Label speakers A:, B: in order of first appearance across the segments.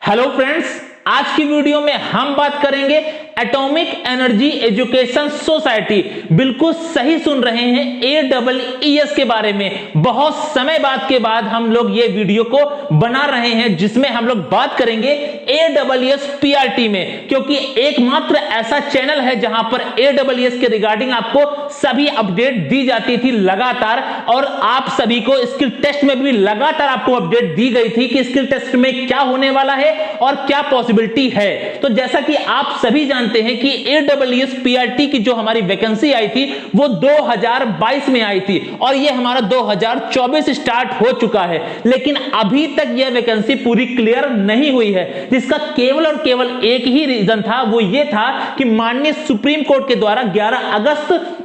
A: Hello friends, आज की video में हम बात करेंगे एटॉमिक एनर्जी एजुकेशन सोसाइटी। बिल्कुल सही सुन रहे हैं, AEES के बारे में। बहुत समय बाद के बाद हम लोग ये वीडियो को बना रहे हैं जिसमें हम लोग बात करेंगे AEES PRT में, क्योंकि एकमात्र ऐसा चैनल है जहां पर AEES के रिगार्डिंग आपको सभी अपडेट दी जाती थी लगातार, और आप सभी को स्किल टेस्ट में भी लगातार आपको अपडेट दी गई थी कि स्किल टेस्ट में क्या होने वाला है और क्या पॉसिबिलिटी है। तो जैसा कि आप सभी जानते हैं कि AEES PRT की जो हमारी वैकेंसी आई थी वो 2022 में आई थी और ये हमारा 2024 स्टार्ट हो चुका है, लेकिन अभी तक यह वैकेंसी पूरी क्लियर नहीं हुई है, जिसका केवल और केवल एक ही रीजन था, वो ये था कि माननीय सुप्रीम कोर्ट के द्वारा 11 अगस्त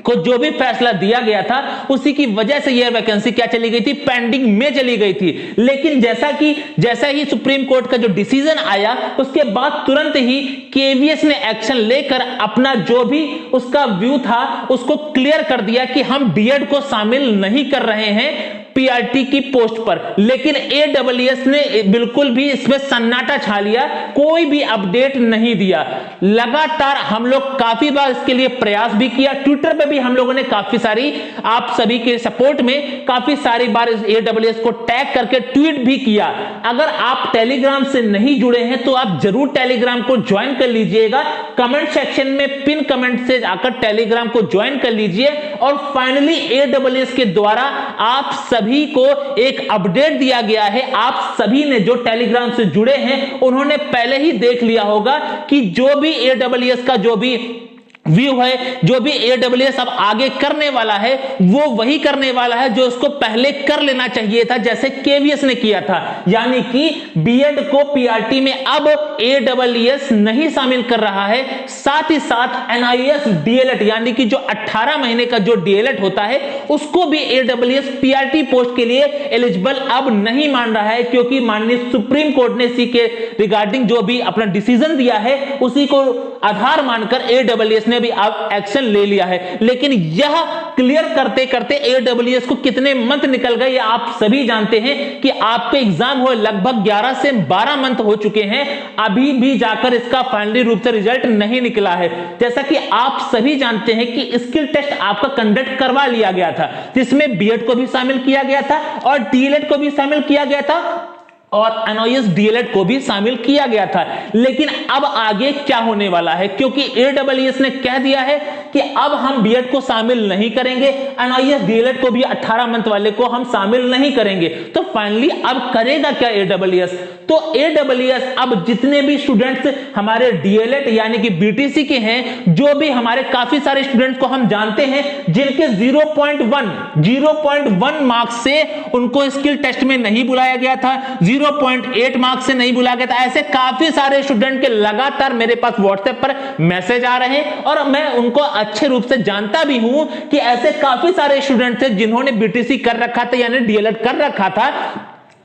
A: को जो भी फैसला दिया गया था उसी की वजह से यह वैकेंसी क्या चली गई थी, पेंडिंग में चली गई थी। लेकिन जैसा ही सुप्रीम कोर्ट का जो डिसीजन आया उसके बाद तुरंत ही KVS ने एक्शन लेकर अपना जो भी उसका व्यू था उसको क्लियर कर दिया कि हम बीएड को शामिल नहीं कर रहे हैं PRT की पोस्ट पर। लेकिन AEES ने बिल्कुल भी इसमें सन्नाटा छा लिया, कोई भी अपडेट नहीं दिया। लगातार हम लोग काफी बार इसके लिए प्रयास भी किया, ट्विटर पे भी हम लोगों ने काफी सारी, आप सभी के सपोर्ट में काफी सारी बार AEES को टैग करके ट्वीट भी किया। अगर आप टेलीग्राम से नहीं जुड़े हैं तो आप जरूर टेलीग्राम को ज्वाइन कर लीजिएगा, कमेंट सेक्शन में पिन कमेंट से जाकर टेलीग्राम को ज्वाइन कर लीजिए। और फाइनली AEES के द्वारा आप सभी को एक अपडेट दिया गया है। आप सभी ने जो टेलीग्राम से जुड़े हैं उन्होंने पहले ही देख लिया होगा कि जो भी AEES का जो भी व्यू है, जो भी AEES अब आगे करने वाला है वो वही करने वाला है जो उसको पहले कर लेना चाहिए था, जैसे KVS ने किया था। यानी कि बीएड को PRT में अब AEES नहीं शामिल कर रहा है, साथ ही साथ NIS DLED यानी कि जो 18 महीने का जो DLED होता है उसको भी AEES PRT पोस्ट के लिए एलिजिबल अब नहीं मान रहा है, क्योंकि माननीय सुप्रीम कोर्ट ने इसी के रिगार्डिंग जो भी अपना डिसीजन दिया है उसी को आधार मानकर AEES ने भी अब एक्शन ले लिया है। लेकिन यह क्लियर करते करते AEES को कितने मंथ निकल गए ये आप सभी जानते हैं कि आपके एग्जाम हुए लगभग 11 से 12 मंथ हो चुके हैं, अभी भी जाकर इसका फाइनली रूप से रिजल्ट नहीं निकला है। जैसा कि आप सभी जानते हैं कि स्किल टेस्ट आपका कंडक्ट करवा लिया गया था, जिसमें बीएड को भी शामिल किया गया था और डीएलएड को भी शामिल किया गया था और NIS DLED को भी शामिल किया गया था। लेकिन अब आगे क्या होने वाला है, क्योंकि AEES ने कह दिया है कि अब हम बीएड को शामिल नहीं करेंगे, NIS DLED को भी 18 मंथ वाले को हम शामिल नहीं करेंगे। तो फाइनली अब करेगा क्या AEES? तो AEES अब जितने भी स्टूडेंट्स हमारे DLED यानी कि BTC के हैं, जो भी हमारे काफी सारे स्टूडेंट्स को हम जानते हैं जिनके 0.1 मार्क्स से उनको स्किल टेस्ट में नहीं बुलाया गया था, 0.8 मार्क्स से नहीं बुलाया गया था, ऐसे काफी सारे स्टूडेंट के लगातार मेरे पास व्हाट्सएप पर मैसेज आ रहे हैं और मैं उनको अच्छे रूप से जानता भी हूं कि ऐसे काफी सारे स्टूडेंट थे जिन्होंने BTC कर रखा था यानी DLED कर रखा था,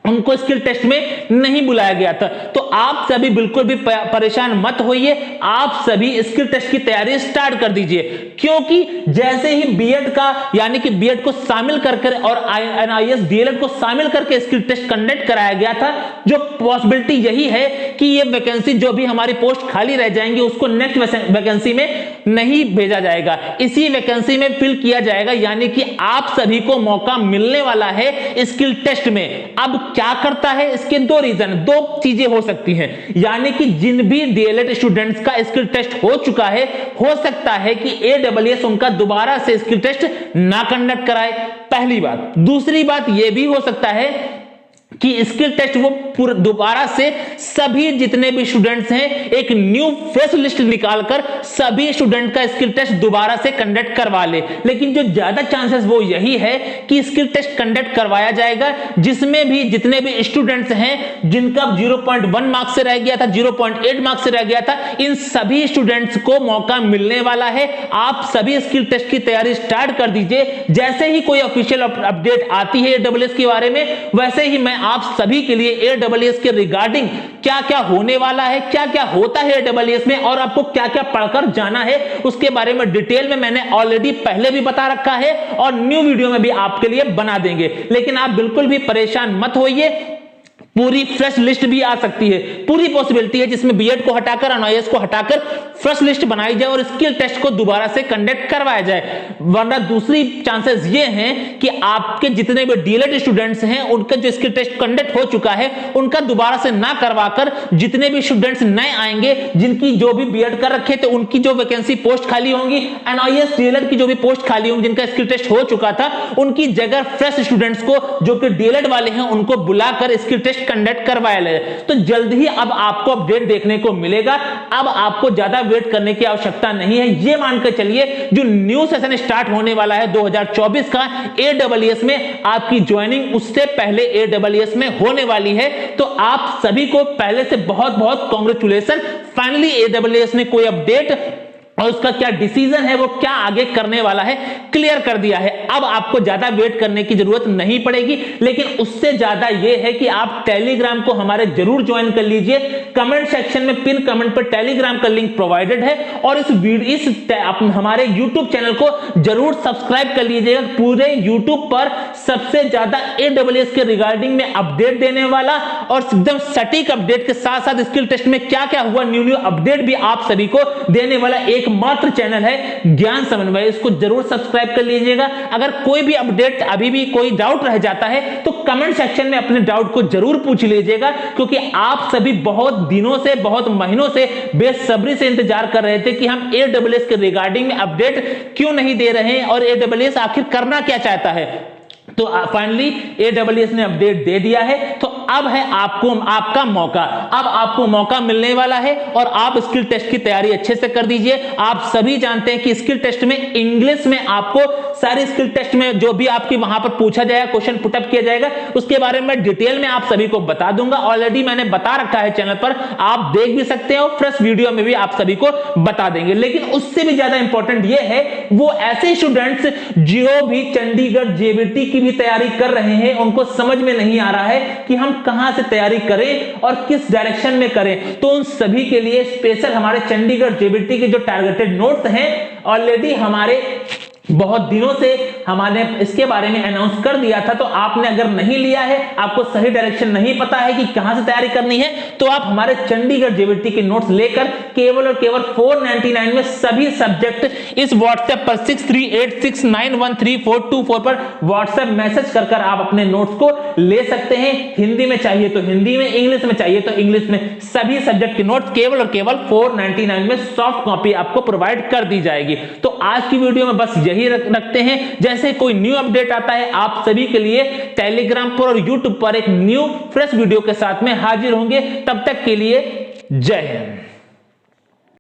A: उनको स्किल टेस्ट में नहीं बुलाया गया था। तो आप सभी बिल्कुल भी परेशान मत होइए, आप सभी स्किल टेस्ट की तैयारी स्टार्ट कर दीजिए, क्योंकि जैसे ही बीएड का यानी कि बीएड को शामिल करके और NIS DLED को शामिल करके स्किल टेस्ट कंडक्ट कराया गया था, जो पॉसिबिलिटी यही है कि ये वैकेंसी जो भी हमारी पोस्ट खाली रह जाएंगी उसको नेक्स्ट वैकेंसी में नहीं भेजा जाएगा, इसी वैकेंसी में फिल किया जाएगा। यानी कि आप सभी को मौका मिलने वाला है स्किल टेस्ट में। अब क्या करता है, इसके दो चीजें हो सकती हैं। यानी कि जिन भी DLED स्टूडेंट्स का स्किल टेस्ट हो चुका है, हो सकता है कि AEES उनका दोबारा से स्किल टेस्ट ना कंडक्ट कराए, पहली बात। दूसरी बात यह भी हो सकता है कि स्किल टेस्ट वो दोबारा से सभी जितने भी स्टूडेंट्स हैं एक न्यू फेस लिस्ट निकालकर सभी स्टूडेंट का स्किल टेस्ट दोबारा से कंडक्ट करवा ले। लेकिन जो ज्यादा चांसेस वो यही है कि स्किल टेस्ट कंडक्ट करवाया जाएगा जिसमें भी जितने भी स्टूडेंट्स हैं जिनका 0.1 मार्क्स से रह गया था, 0.8 मार्क्स से रह गया था, इन सभी स्टूडेंट्स को मौका मिलने वाला है। आप सभी स्किल टेस्ट की तैयारी स्टार्ट कर दीजिए। जैसे ही कोई ऑफिशियल अपडेट आती है AEES के बारे में, वैसे ही मैं आप सभी के लिए AEES के रिगार्डिंग क्या क्या होने वाला है, क्या क्या होता है AEES में और आपको क्या क्या पढ़कर जाना है, उसके बारे में डिटेल में मैंने ऑलरेडी पहले भी बता रखा है और न्यू वीडियो में भी आपके लिए बना देंगे। लेकिन आप बिल्कुल भी परेशान मत होइए, पूरी फ्रेश लिस्ट भी आ सकती है, पूरी पॉसिबिलिटी है जिसमें बीएड को हटाकर एनआईएस को हटाकर फ्रेश लिस्ट बनाई जाए और स्किल टेस्ट को दोबारा से कंडक्ट करवाया जाए। वरना दूसरी चांसेस ये हैं कि आपके जितने भी डीएलएड स्टूडेंट्स हैं उनका जो स्किल टेस्ट कंडक्ट हो चुका है उनका दोबारा से ना करवाकर जितने भी स्टूडेंट्स नए आएंगे जिनकी जो भी बीएड कर रखे थे उनकी जो वैकेंसी पोस्ट खाली होंगी, एनआईएस डीएलएड की जो भी पोस्ट खाली होंगी जिनका स्किल टेस्ट हो चुका था उनकी जगह फ्रेश स्टूडेंट्स को जो कि डीएलएड वाले हैं उनको बुलाकर स्किल टेस्ट कंडक्ट करवाया जाए। तो जल्द ही अब आपको अपडेट देखने को मिलेगा। अब आपको ज्यादा वेट करने की आवश्यकता नहीं है। ये मानकर चलिए जो न्यू सेशन स्टार्ट होने वाला है 2024 का एडब्ल्यूएस में, आपकी ज्वाइनिंग उससे पहले एडब्ल्यूएस में होने वाली है। तो आप सभी को पहले से बहुत बहुत कांग्रेचुलेशन। फाइनली एडब्ल्यूएस ने कोई अपडेट और उसका क्या डिसीजन है, वो क्या आगे करने वाला है, क्लियर कर दिया है। अब आपको ज्यादा वेट करने की जरूरत नहीं पड़ेगी। लेकिन उससे ज्यादा ये है कि आप टेलीग्राम को हमारे जरूर ज्वाइन कर लीजिए। कमेंट सेक्शन में पिन कमेंट पर टेलीग्राम का लिंक प्रोवाइडेड है और हमारे यूट्यूब चैनल को जरूर सब्सक्राइब कर लीजिएगा। पूरे यूट्यूब पर सबसे ज्यादा एडब्ल्यूएस के रिगार्डिंग में अपडेट देने वाला और एकदम सटीक अपडेट के साथ साथ स्किल टेस्ट में क्या क्या हुआ न्यू अपडेट भी आप सभी को देने वाला एकमात्र चैनल है ज्ञान समन्वय। इसको जरूर सब्सक्राइब कर लीजिएगा। अगर कोई भी अपडेट अभी भी कोई डाउट रह जाता है तो कमेंट सेक्शन में अपने डाउट को जरूर पूछ लीजिएगा, क्योंकि आप सभी बहुत दिनों से बहुत महीनों से बेसब्री से इंतजार कर रहे थे कि हम एडब्ल्यूएस के रिगार्डिंग में अपडेट क्यों नहीं दे रहे हैं और एडब्ल्यूएस आखिर करना क्या चाहता है। तो फाइनली एडब्ल्यूएस ने अपडेट दे दिया है। तो अब है आपका मौका। अब आपको मौका मिलने वाला है और आप स्किल टेस्ट की तैयारी अच्छे से कर दीजिए। आप सभी जानते हैं कि स्किल टेस्ट में इंग्लिश में आपको सारे स्किल टेस्ट में जो भी आपकी वहां पर पूछा जाएगा, क्वेश्चन पुटअप किया जाएगा, उसके बारे में डिटेल में आप सभी को बता दूंगा। ऑलरेडी मैंने बता रखा है चैनल पर, आप देख भी सकते हैं और फ्रेश वीडियो में भी आप सभी को बता देंगे। लेकिन उससे भी ज्यादा इंपॉर्टेंट ये है वो ऐसे स्टूडेंट्स जो भी चंडीगढ़ जेबीटी की भी तैयारी कर रहे हैं, उनको समझ में नहीं आ रहा है कि हम कहां से तैयारी करें और किस डायरेक्शन में करें। तो उन सभी के लिए स्पेशल हमारे चंडीगढ़ जेबीटी के जो टारगेटेड नोट्स हैं ऑलरेडी हमारे बहुत दिनों से हमारे इसके बारे में अनाउंस कर दिया था। तो आपने अगर नहीं लिया है, आपको सही डायरेक्शन नहीं पता है कि कहां से तैयारी करनी है, तो आप हमारे चंडीगढ़ जेबीटी के नोट्स लेकर केवल और केवल 499 में सभी सब्जेक्ट इस व्हाट्सएप पर 6386913424 पर व्हाट्सएप मैसेज कर आप अपने नोट्स को ले सकते हैं। हिंदी में चाहिए तो हिंदी में, इंग्लिश में चाहिए तो इंग्लिश में, सभी सब्जेक्ट के नोट्स केवल और केवल 499 में सॉफ्ट कॉपी आपको प्रोवाइड कर दी जाएगी। तो आज की वीडियो में बस यही रखते हैं। जैसे कोई न्यू अपडेट आता है आप सभी के लिए टेलीग्राम पर और यूट्यूब पर एक न्यू फ्रेश वीडियो के साथ में हाजिर होंगे। तब तक के लिए जय हिंद।